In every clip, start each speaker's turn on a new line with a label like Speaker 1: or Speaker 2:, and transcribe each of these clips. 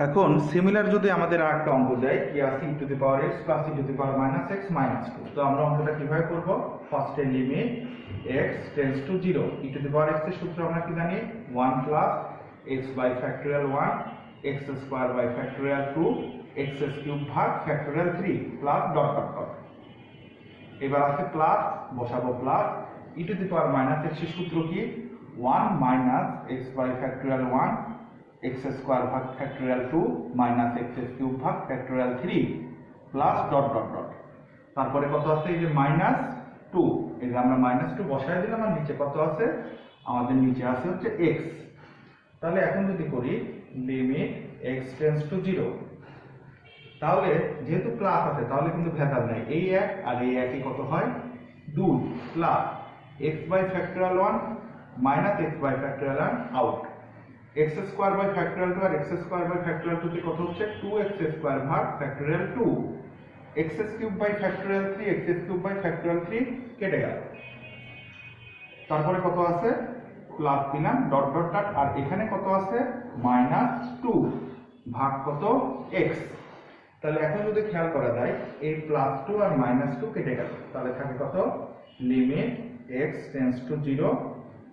Speaker 1: এখন সিমিলার যদি আমাদের আরেকটা অঙ্ক দেয় কি আছে e to the power x plus e to the power minus x minus two, তো আমরা অঙ্কটা কিভাবে করব? ফার্স্টে limit x tends to zero, e to the power x এর সূত্র আমরা কি জানি? 1 plus x by factorial 1 x square by factorial 2 x cube ভাগ factorial 3 plus dot dot dot. এবার আছে প্লাস, বসাবো plus e to the power minus x এর সূত্র কি? 1 minus x by factorial 1 x square ভাগ ফ্যাক্টোরিয়াল 2 মাইনাস এক্স কিউব ভাগ factorial 3 plus dot dot dot. তারপরে কত আছে? এই যে মাইনাস 2, এই যে আমরা মাইনাস 2 বসায় দিলাম, আর নিচে কত আছে? আমাদের নিচে আছে হচ্ছে এক্স। তাহলে এখন যদি করি limit x tends to zero, তাহলে যেহেতু প্লাস আছে তাহলে কিন্তু ভেদাল নাই, এই এক আর এই একই কত হয়? 2 plus x by factorial 1 minus x by factorial 1 out, x square by factorial 2 আর এক্স স্কোয়ার বাই ফ্যাক্টোরিয়াল 2 তে কত হচ্ছে? 2x স্কোয়ার ভাগ factorial 2 x cube by factorial 3 x cube by factorial 3 কেটে গেল। তারপরে কত আছে? প্লাস দিলাম ডট ডট ডট, আর এখানে কত আছে? মাইনাস 2 ভাগ কত? x। তাহলে এখন যদি খেয়াল করা যায় এই প্লাস 2 আর মাইনাস 2 কেটে গেল, তাহলে থাকে কত? Limit x tends to 0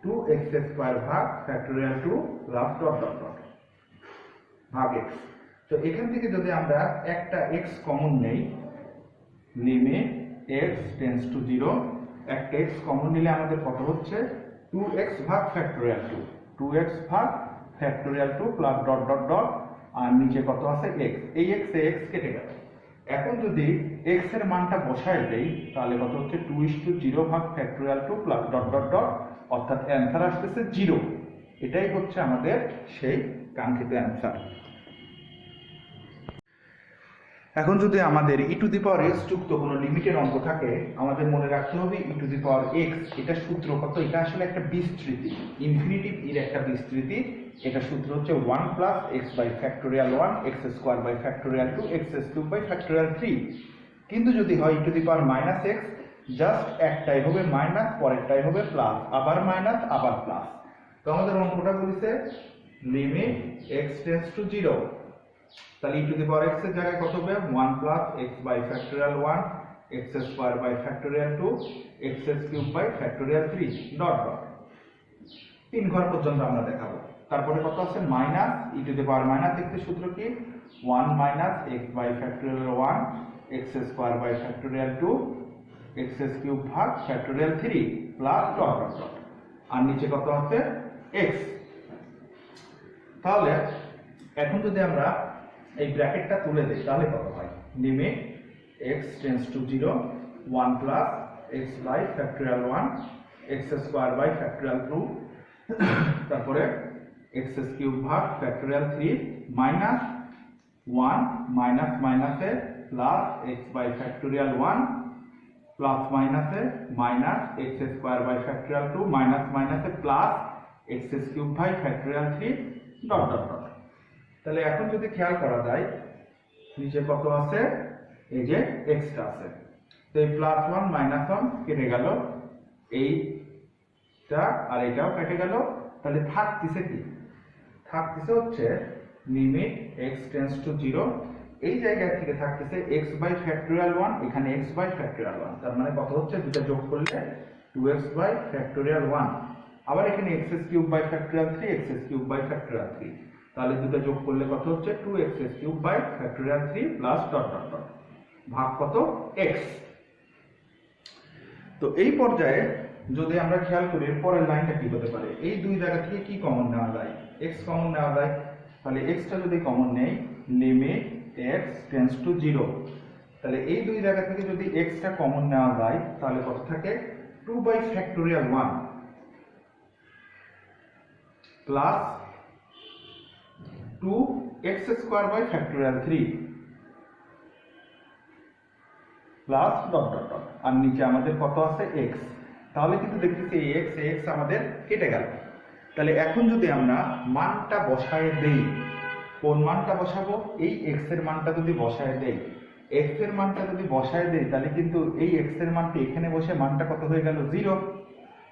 Speaker 1: 2x square ভাগ factorial 2 plus dot dot dot ভাগ x। তো এখান থেকে যদি আমরা একটা x কমন নেই, লিমিট x টেন্ডস টু 0, একটা x কমন নিলে আমাদের কত হচ্ছে? 2x ভাগ ফ্যাক্টোরিয়াল 2 2x ভাগ factorial 2 plus dot dot dot, আর নিচে কত আছে? x। এই x এ x কেটে গেল। এখন যদি x এর মানটা বসায় দেই তাহলে কত হচ্ছে? 2:0 ভাগ factorial 2 plus dot dot dot, অর্থাৎ অ্যান্সার আসতেছে 0। এটাই হচ্ছে আমাদের সেই কাঙ্ক্ষিত অ্যান্সার। এখন যদি আমাদের ই টু দি পাওয়ার এক্স যুক্ত কোনো লিমিটের অঙ্ক থাকে, আমাদের মনে রাখতে হবে ই টু দি পাওয়ার এক্স এটা সূত্র কত? এটা আসলে একটা বিস্তৃতি, ইনফিনিটিভ এর একটা বিস্তৃতি। এটা সূত্র হচ্ছে 1 plus x by factorial 1 x square by factorial 2 x cube by factorial 3। কিন্তু যদি হয় e to the power minus x, just একটাই হবে মাইনাস, পরেরটাই হবে প্লাস, আবার মাইনাস আবার প্লাস। তো আমাদের অঙ্কটা বলেছে লিমিট এক্স টেন্ডস টু 0, তাহলে ই টু দি পাওয়ার এক্স এর জায়গায় কত হবে? 1 plus x by factorial 1 x square by factorial 2 x cube by factorial 3 dot dot. 3 ঘর পর্যন্ত আমরা দেখাবো। তারপরে কত আছে? Minus e to the power minus x এর সূত্র কি? 1 minus x by factorial 1 x square by factorial 2 x cube ভাগ factorial 3 plus dot dot dot, আর নিচে কত আছে? এক্স। তাহলে এখন যদি আমরা এই ব্র্যাকেটটা তুলে দেই তাহলে কত হয়? Limit x tends to 0 1 plus x by factorial 1 x square by factorial 2 তারপরে x কিউব ভাগ ফ্যাক্টোরিয়াল 3 মাইনাস 1 মাইনাস মাইনাসে plus x by factorial 1 plus মাইনাসে minus x square by factorial 2 minus মাইনাসে plus x cube by factorial 3 dot dot dot. তাহলে এখন যদি খেয়াল করা যায় নিচে কত আছে? এই যে এক্সটা আছে, তো এই প্লাস 1 মাইনাস 1 কেটে গেল, এইটা আর এটাও কেটে গেল। তাহলে থাকতেছে কি? থাকতেছে হচ্ছে লিমিট এক্স টেন্ডস টু 0, এই জায়গা থেকে থাকতেছে এক্স বাই ফ্যাক্টোরিয়াল 1, এখানে এক্স বাই ফ্যাক্টোরিয়াল 1, তার মানে কত হচ্ছে? দুটো যোগ করলে 2x বাই ফ্যাক্টোরিয়াল 1, আবার এখানে x cube by factorial 3 x cube by factorial 3, তাহলে দুটো যোগ করলে কত হচ্ছে? 2x cube by factorial 3 plus dot dot dot ভাগ কত? x। তো এই পর্যায়ে যদি আমরা খেয়াল করি পরের লাইনটা কি হতে পারে? এই দুই জায়গা থেকে কি কমন নেওয়া যায়? x কমন নেওয়া যায়। তাহলে x টা যদি কমন নেই, লিমিট x টেন্ডস টু 0, তাহলে এই দুই জায়গা থেকে যদি x টা কমন নেওয়া যায় তাহলে কত থাকে? 2 by factorial 1 plus 2x square by factorial 3 plus dot dot dot, আর নিচে আমাদের কত আছে? x। তাহলে কিন্তু দেখতেছি এই x আমাদের কেটে গেল। তাহলে এখন যদি আমরা মানটা বসায় দেই, কোন মানটা বসাবো? এই x এর মানটা যদি বসায় দেই, x এর মানটা যদি বসায় দেই তাহলে কিন্তু এই x এর মানটা এখানে বসে মানটা কত হয়ে গেল? 0।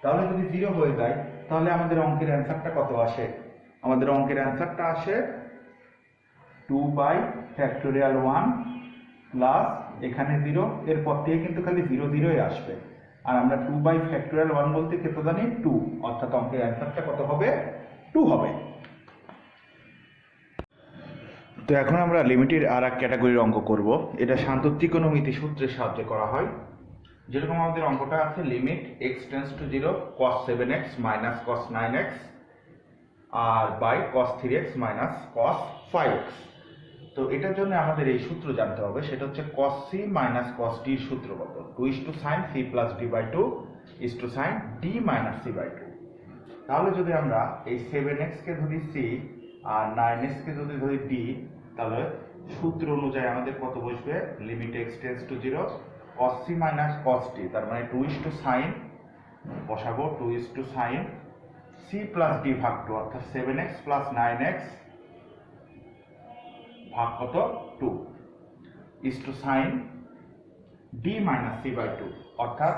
Speaker 1: তাহলে যদি 0 হয়ে যায় তাহলে আমাদের অঙ্কের অ্যান্সারটা কত আসে? আমাদের অঙ্কের অ্যান্সারটা আসে 2/(1) প্লাস এখানে 0, এরপর থেকে কিন্তু খালি 0 0ই আসবে। আর আমরা 2/(1) বলতে কত জানি 2, অর্থাৎ অঙ্কের অ্যান্সারটা কত হবে 2 হবে। তো এখন আমরা লিমিটের আর এক ক্যাটাগরির অঙ্ক করব। এটা শান্ত ত্রিকোণমিতি সূত্রের সাহায্যে করা হয়। যেরকম আমাদের অঙ্কটা আছে limit x tends to 0 cos 7x minus cos 9x আর by cos 3x minus cos 5x। তো এটার জন্য আমাদের এই সূত্র জানতে হবে, সেটা হচ্ছে cos c minus cos d এর সূত্র কত? 2:sin c plus d/2 sin d minus c/2। তাহলে যদি আমরা এই 7x কে ধরি c আর 9x কে যদি ধরি d, তাহলে সূত্র অনুযায়ী আমাদের কত বসবে? Limit x tends to 0 cos c minus cos d, তার মানে 2:sin বসাবো 2:sin c প্লাস d ভাগ 2, অর্থাৎ 7x প্লাস 9x ভাগ কত 2 sin d মাইনাস c/2, অর্থাৎ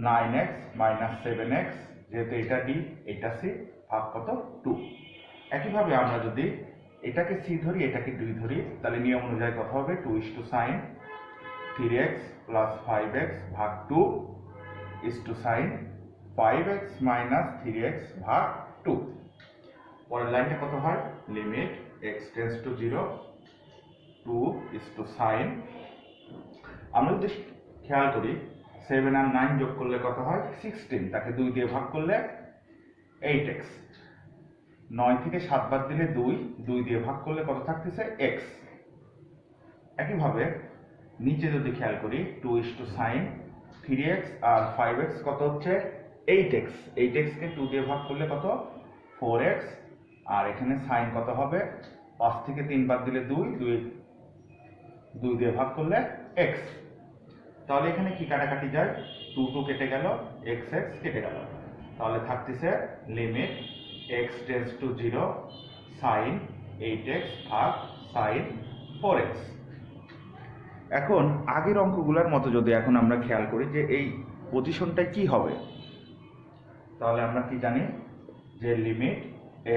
Speaker 1: 9x মাইনাস 7x, যেহেতু এটা d এটা c, ভাগ কত 2। একইভাবে আমরা যদি এটাকে c ধরি এটাকে 2 ধরি, তাহলে নিয়ম অনুযায়ী কত হবে? 2:sin 3x প্লাস 5x ভাগ 2 sin 5x মাইনাস 3x ভাগ 2। পরের লাইনটা কত হয়? Limit x tends to 0 2:sin, আমরা যদি খেয়াল করি 7 আর 9 যোগ করলে কত হয়? 16, তাকে 2 দিয়ে ভাগ করলে 8x, 9 থেকে 7 বাদ দিলে 2 দিয়ে ভাগ করলে কত থাকতেছে? x। একইভাবে নিচে যদি খেয়াল করি 2:sin 3x আর 5x কত হচ্ছে? 8x, 8x কে 2 দিয়ে ভাগ করলে কত? 4x, আর এখানে sin কত হবে? 5 থেকে 3 বাদ দিলে 2 দিয়ে ভাগ করলে x। তাহলে এখানে কি কাটাকাটি যায়? 2 কেটে গেল, x কেটে গেল, তাহলে থাকতেছে limit x tends to 0 sin 8x ভাগ sin 4x। এখন আগের অঙ্কগুলোর মতো যদি এখন আমরা খেয়াল করি যে এই পজিশনটা কি হবে, তাহলে আমরা কি জানি যে লিমিট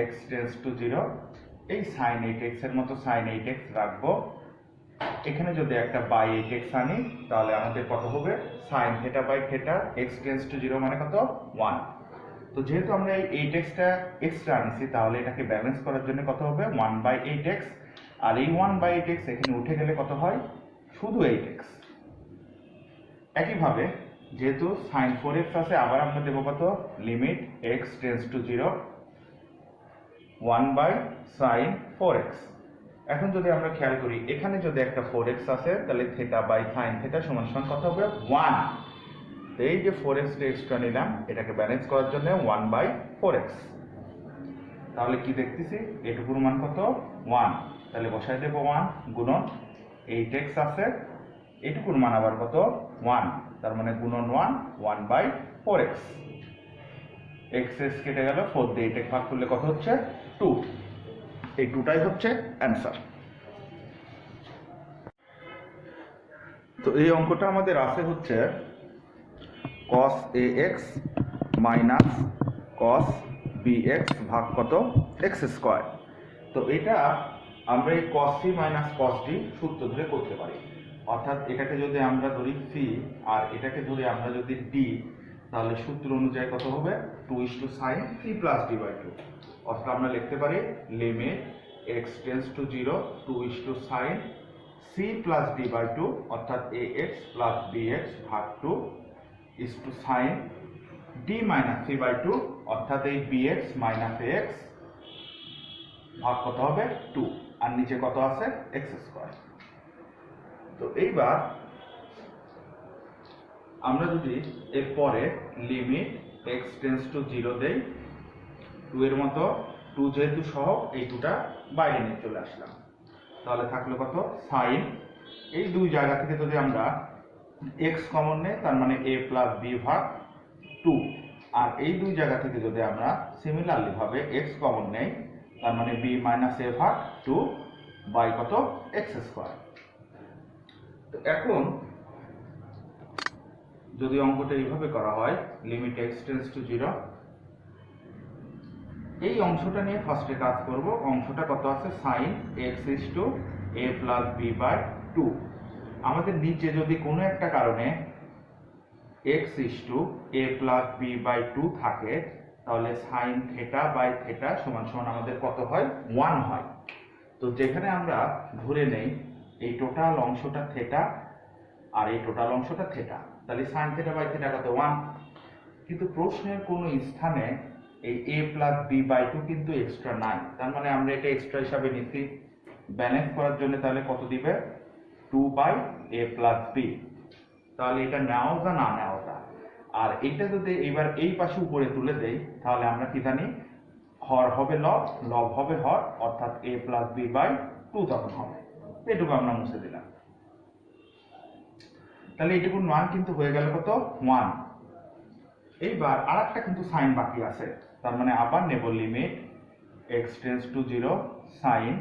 Speaker 1: x টেন্ডস টু 0, এই sin 8x এর মতো sin 8x রাখবো, এখানে যদি একটা বাই 8x আনি তাহলে আমাদের কত হবে? sin theta by theta, x tends to 0 মানে কত? 1। তো যেহেতু আমরা এই 8xটা এক্সট্রা আনছি, তাহলে এটাকে ব্যালেন্স করার জন্য কত হবে? 1/8x, আর এই 1/8x এখানে উঠে গেলে কত হয়? শুধু 8x। একইভাবে যেহেতু sin 4x আছে, আবার আমরা দেবো কত? Limit x tends to 0 1/sin 4x। এখন যদি আমরা খেয়াল করি এখানে যদি একটা 4x আছে, তাহলে থিটা বাই sin থিটা সমান সমান কত হবে? 1। তো এই যে 4x টা এক্সট্রা নিলাম, এটাকে ব্যালেন্স করার জন্য 1/4x। তাহলে কি দেখতেছি? এটুকুর মান কত? 1। তাহলে বসাই দেব 1 গুণন 8x আছে, এটুকুর মান আবার কত? 1, তার মানে গুণন 1/4x। x কেটে গেল, 4 দিয়ে 8x ভাগ করলে কত হচ্ছে? 2। এই 2টাই হচ্ছে অ্যান্সার। তো এই অঙ্কটা আমাদের আছে হচ্ছে cos ax minus cos bx ভাগ কত? x square. তো এটা আমরা এই cos c minus cos d সূত্র ধরে করতে পারি, অর্থাৎ এটাকে যদি আমরা ধরি c আর এটাকে ধরি আমরা যদি d, তাহলে সূত্র অনুযায়ী কত হবে? 2:sin c প্লাস d/2, অর্থাৎ আমরা লিখতে পারি limit x tends to 0 2:sin c plus d/2, অর্থাৎ ax প্লাস bx ভাগ 2 sin d মাইনাস c/2, অর্থাৎ এই bx মাইনাস ax ভাগ কত হবে? 2, আর নিচে কত আছে? x square. তো এইবার আমরা যদি এরপরে লিমিট x টেন্ডস টু 0 দেই, 2 এর মতো 2 যেহেতু সহগ, এই 2টা বাইরে নিয়ে চলে আসলাম, তাহলে থাকলো কত? sin, এই দুই জায়গা থেকে যদি আমরা x কমন নেই, তার মানে a প্লাস b ভাগ 2, আর এই দুই জায়গা থেকে যদি আমরা সিমিলারলি ভাবে x কমন নেই, তার মানে b মাইনাস a ভাগ 2 বাই কত? x square. তো এখন যদি অঙ্কটা এইভাবে করা হয়, লিমিট x টেন্ডস টু 0 এই অংশটা নিয়ে ফার্স্টে কাজ করব। অংশটা কত আছে, sine x is to a plus b by two. আমাদের নিচে যদি কোনো একটা কারণে x is to a plus b by two থাকে, তাহলে সাইন থেটা বাই থেটা সমান সমান আমাদের কত হয়, 1 হয়। তো যেখানে আমরা ধরে নেই এই টোটাল অংশটা থেটা আর এই টোটাল অংশটা থেটা, তাহলে সাইন থেটা বাই থেটা কত, 1। কিন্তু প্রশ্নের কোনো স্থানে এই a plus b by two কিন্তু এক্সট্রা নাই, তার মানে আমরা এটা এক্সট্রা হিসাবে নিচ্ছি। ব্যালেন্স করার জন্য তাহলে কত দিবে, 2 বাই a প্লাস বি। তাহলে এটা নেওয়া যা না নেওয়া যা। আর এটা যদি এবার এই পাশে উপরে তুলে দেই, তাহলে আমরা কি জানি, হর হবে লব, লব হবে হর, অর্থাৎ a plus b by two তখন হবে। এটুকু আমরা মুছে দিলাম। তাহলে এইটুকুর মান কিন্তু হয়ে গেল কত, 1। এইবার আরেকটা কিন্তু সাইন বাকি আছে, তার মানে আবার নেব limit x tends to 0 sine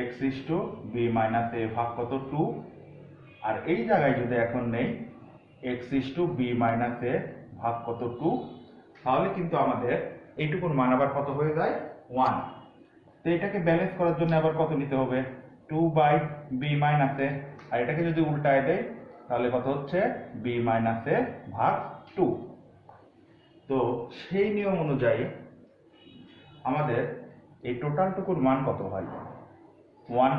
Speaker 1: x is to b minus a ভাগ কত 2। আর এই জায়গায় যদি এখন নেই x is to b minus a ভাগ কত 2, তাহলে কিন্তু আমাদের এইটুকুর মান আবার কত হয়ে যায়, 1। তো এটাকে ব্যালেন্স করার জন্য আবার কত নিতে হবে, 2 বাই b মাইনাস a। আর এটাকে যদি উল্টায় দেয় তাহলে কত হচ্ছে, b মাইনাস a ভাগ 2। তো সেই নিয়ম অনুযায়ী আমাদের এই টোটালটুকুর মান কত হয়, 1।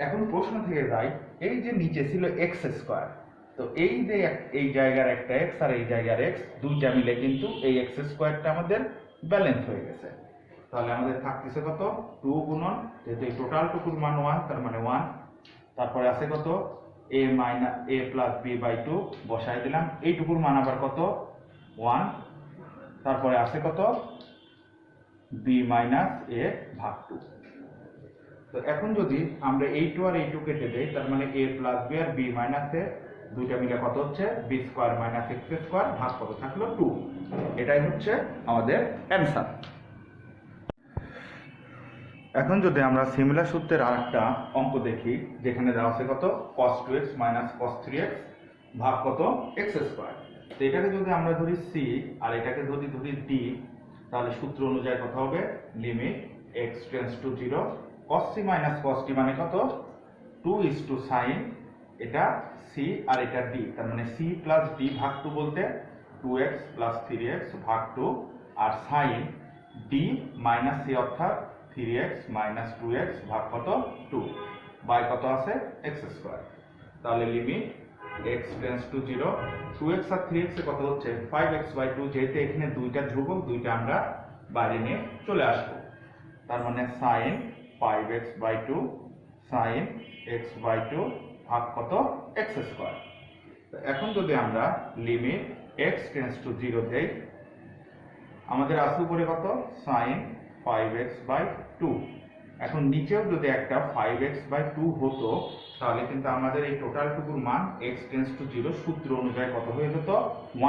Speaker 1: এখন প্রশ্ন থেকে যায়, এই যে নিচে ছিল এক্স স্কোয়ার, তো এই যে এই জায়গার একটা এক্স আর এই জায়গার এক্স দুইটা মিলে কিন্তু এই এক্স স্কোয়ারটা আমাদের ব্যালেন্স হয়ে গেছে। তাহলে আমাদের থাকতেছে কত, 2 গুণন, যেহেতু এই টোটালটুকুর মান 1, তার মানে 1। তারপরে আছে কত, a minus a plus b by two বসাই দিলাম, এইটুকুর মান আবার কত, 1। তারপরে আছে কত, b মাইনাস a ভাগ 2। তো এখন যদি আমরা এই টু আর এই টু কেটে দেই, তার মানে a প্লাস বি আর b মাইনাস a দুইটা মিলে কত হচ্ছে, b square minus x square ভাগ কত থাকলো, 2। এটাই হচ্ছে আমাদের অ্যান্সার। এখন যদি আমরা সিমিলার সূত্রের আরেকটা অঙ্ক দেখি, যেখানে দেওয়া আছে কত, cos 2x minus cos 3x ভাগ কত, x স্কোয়ার। তো এটাকে যদি আমরা ধরি c আর এটাকে যদি ধরি d, তাহলে সূত্র অনুযায়ী কত হবে, limit x tends to 0 cos c minus cos d মানে কত, 2 ইস টু সাইন, এটা c আর এটা d, তার মানে c প্লাস d ভাগ 2 বলতে 2x প্লাস 3x ভাগ 2, আর সাইন d মাইনাস c অর্থাৎ 3x মাইনাস 2x ভাগ কত, 2 বাই কত আছে, x স্কোয়ার। তাহলে limit x tends to 0, 2x আর 3x এ কত হচ্ছে, 5x বাই 2। যেহেতু এখানে দুইটা ধ্রুবক, দুইটা আমরা বাইরে নিয়ে চলে আসবো, তার মানে sine 5x by 2 sine x by 2 ভাগ কত, x স্কোয়ার। এখন যদি আমরা লিমিট x টেন্ডস টু 0 দেই, আমাদের আসে উপরে কত, সাইন 5x বাই 2। এখন নিচেও যদি একটা 5x বাই 2 হতো, তাহলে কিন্তু আমাদের এই টোটালটুকুর মান x টেন্ডস টু 0 সূত্র অনুযায়ী কত হয়ে যেত,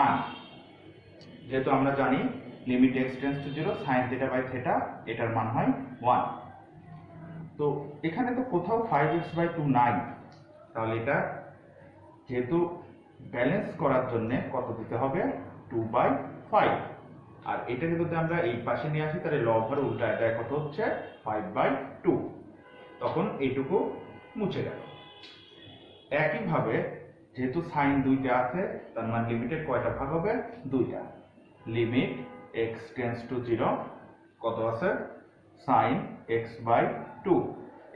Speaker 1: 1। যেহেতু আমরা জানি limit x tends to 0 sine theta by theta, এটার মান হয় 1। তো এখানে তো কোথাও 5x বাই 2 নাই, তাহলে এটা যেহেতু ব্যালেন্স করার জন্য কত দিতে হবে, 2 বাই 5। আর এটাকে যদি আমরা এই পাশে নিয়ে আসি, তাহলে লব হরে উল্টায় দেয় কত হচ্ছে, 5 বাই 2। তখন এইটুকু মুছে গেল। একইভাবে যেহেতু সাইন দুইটা আছে, তার মানে লিমিটের কয়টা ভাগ হবে, দুইটা। লিমিট x টেন্ডস টু 0 কত আছে, সাইন x বাই 2।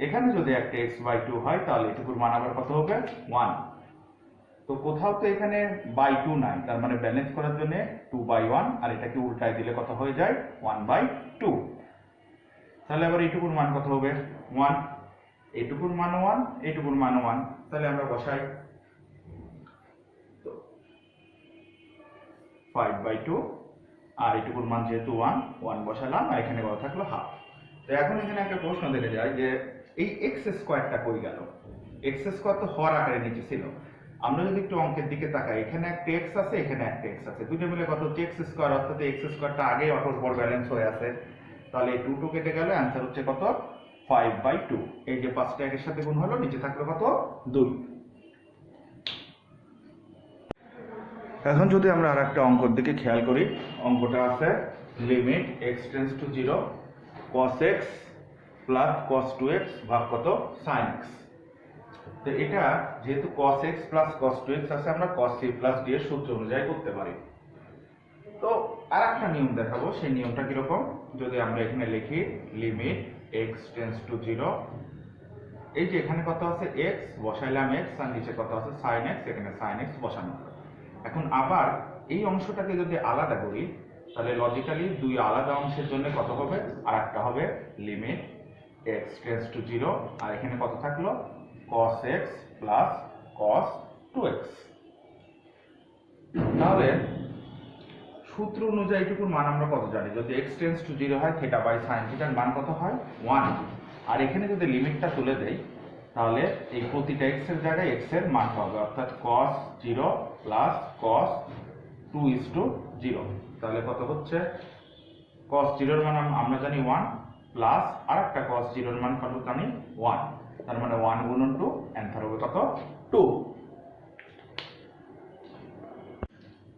Speaker 1: এখানে যদি একটা x বাই 2 হয়, তাহলে এটুকুর মান আবার কত হবে, 1। তো কোথাও তো এখানে বাই 2 নাই, তার মানে ব্যালেন্স করার জন্য 2 বাই 1, আর এটাকে উল্টায় দিলে কত হয়ে যায়, 1 বাই 2। তাহলে আবার এইটুকুর মান কত হবে, 1। এইটুকুর মান 1, এইটুকুর মান 1, তাহলে আমরা বসাই। তো 5 বাই 2 আর এইটুকুর মান যেহেতু 1, 1 বসালাম, আর এখানে কত থাকলো, হাফ। তো এখন এখানে একটা প্রশ্ন দেখে যায় যে এই এক্স স্কোয়ারটা কই গেল। এক্স স্কোয়ার তো হর আকারে নিচে ছিল। আমরা যদি একটু অঙ্কের দিকে তাকাই, এখানে একটা এক্স আছে, এখানে একটা এক্স আছে, দুটো মিলে কত হচ্ছে এক্স স্কোয়ার, অর্থাৎ এক্স স্কোয়ারটা আগে অটোর উপর ব্যালেন্স হয়ে আছে। তাহলে এই 2 কেটে গেলে অ্যান্সার হচ্ছে কত, 5 বাই 2। এই যে 5টা একের সাথে গুণ হলো, নিচে থাকলো কত, 2। এখন যদি আমরা আর একটা অঙ্কর দিকে খেয়াল করি, অঙ্কটা আছে limit x tends to 0 cos x plus cos 2x ভাগ কত sin x। তো এটা যেহেতু cos x plus cos 2x আছে, আমরা cos c প্লাস d এর সূত্র অনুযায়ী করতে পারি। তো আর একটা নিয়ম দেখাবো, সেই নিয়মটা কিরকম, যদি আমরা এখানে লিখি লিমিট x টেন্স টু 0, এই যে এখানে কত আছে x, বসাইলাম x, আর নিচে কত আছে sin x, এখানে sin x বসানো। এখন আবার এই অংশটাকে যদি আলাদা করি, তাহলে লজিক্যালি দুই আলাদা অংশের জন্য কত হবে, আর একটা হবে লিমিট x টেন্স টু 0, আর এখানে কত থাকলো cos x plus cos 2x। তাহলে সূত্র অনুযায়ী এটুকুর মান আমরা কত জানি, যদি x টেন্স টু 0 হয় থিটা বাই sin থিটার মান কত হয় 1। আর এখানে যদি লিমিটটা তুলে দেই, তাহলে এই প্রতিটা x এর জায়গায় x এর মান হবে, অর্থাৎ cos 0 প্লাস cos 2:0। তাহলে কত হচ্ছে cos 0 এর মান আমরা জানি 1 প্লাস আরেকটা cos 0 এর মান কত জানি 1, তার মানে 1 গুণন 2, অ্যান্সার হবে কত 2।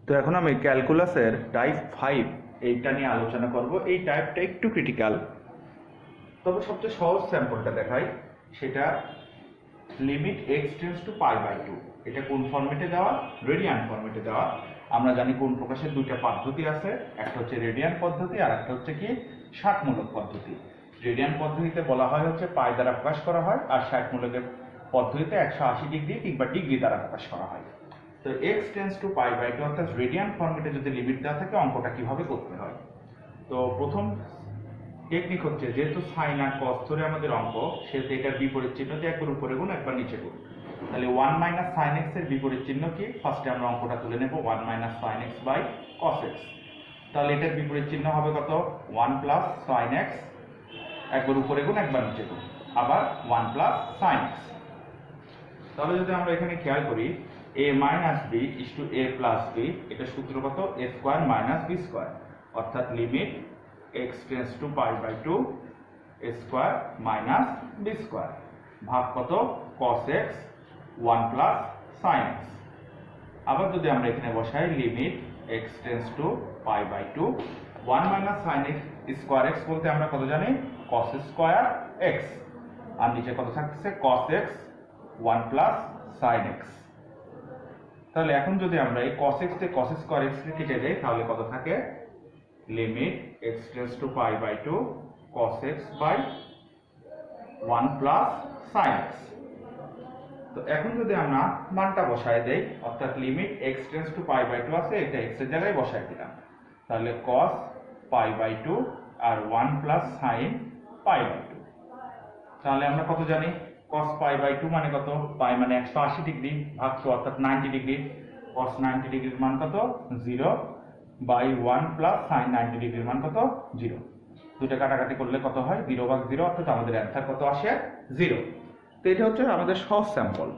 Speaker 1: তো এখন আমি ক্যালকুলাসের টাইপ 5 এইটা নিয়ে আলোচনা করব। এই টাইপটা একটু ক্রিটিক্যাল, তবে সবচেয়ে সহজ স্যাম্পলটা দেখাই, সেটা লিমিট x টেন্স টু π/2। এটা কোন ফরম্যাটে দেওয়া, রেডিয়ান ফরম্যাটে দেওয়া। আমরা জানি কোন প্রকাশের দুইটা পদ্ধতি আছে, একটা হচ্ছে রেডিয়ান পদ্ধতি আর একটা হচ্ছে কি ষাটমূলক পদ্ধতি। রেডিয়ান পদ্ধতিতে বলা হয় হচ্ছে পাই দ্বারা প্রকাশ করা হয়, আর ষাটমূলকের পদ্ধতিতে 180 ডিগ্রি কিংবা ডিগ্রি দ্বারা প্রকাশ করা হয়। তো x টেন্স টু π/2 অর্থাৎ রেডিয়ান ফরম্যাটে যদি লিমিট দেওয়া থাকে, অঙ্কটা কিভাবে করতে হয়। তো প্রথম টেকনিক হচ্ছে, যেহেতু সাইন আর কস ধরে আমাদের অঙ্ক, সেহেতু এটার বিপরীত চিহ্ন দিয়ে একবার উপরে গুণ একবার নিচে গুণ। তাহলে 1 মাইনাস সাইন এক্স এর বিপরীত চিহ্ন কি, ফার্স্টে আমরা অঙ্কটা তুলে নেব 1 minus sine x by cos x. তাহলে এটার বিপরীত চিহ্ন হবে কত 1 প্লাস সাইন এক্স, একবার উপরে গুণ একবার নিচে গুণ, আবার 1 প্লাস সাইন এক্স। তাহলে যদি আমরা এখানে খেয়াল করি a minus b is to a plus b, এটা সূত্র কত a square minus b square, অর্থাৎ limit x tends to π/2 a square minus b square ভাগ কত cos x 1 plus sin x। আবার যদি আমরা এখানে বসাই limit x tends to π/2 1 minus sin x square x বলতে আমরা কত জানি cos স্কয়ার x, আর নিচে কত থাকছে cos x 1 plus sin x। তাহলে এখন যদি আমরা এই cos x তে cos স্কয়ার x কে কেটে দেই, তাহলে কত থাকে limit x tends to π/2 cos x by 1 plus sin x। তো এখন যদি আমরা মানটা বসায় দেই, অর্থাৎ লিমিট x টেন্স টু π/2 আছে, এটা x এর জায়গায় বসায় দিলাম, তাহলে cos π/2 আর 1 প্লাস sin π/2। তাহলে আমরা কত জানি cos π/2 মানে কত, পাই মানে 180 ডিগ্রি ভাগ 2 অর্থাৎ 90 ডিগ্রি, cos 90 ডিগ্রির মান কত 0 বাই 1 প্লাস sin 90 ডিগ্রির মান কত 0। দুটো কাটাকাটি করলে কত হয় 0 ভাগ 0, অর্থাৎ আমাদের অ্যান্সার কত আসে 0। তো এটা হচ্ছে আমাদের সহজ স্যাম্পল।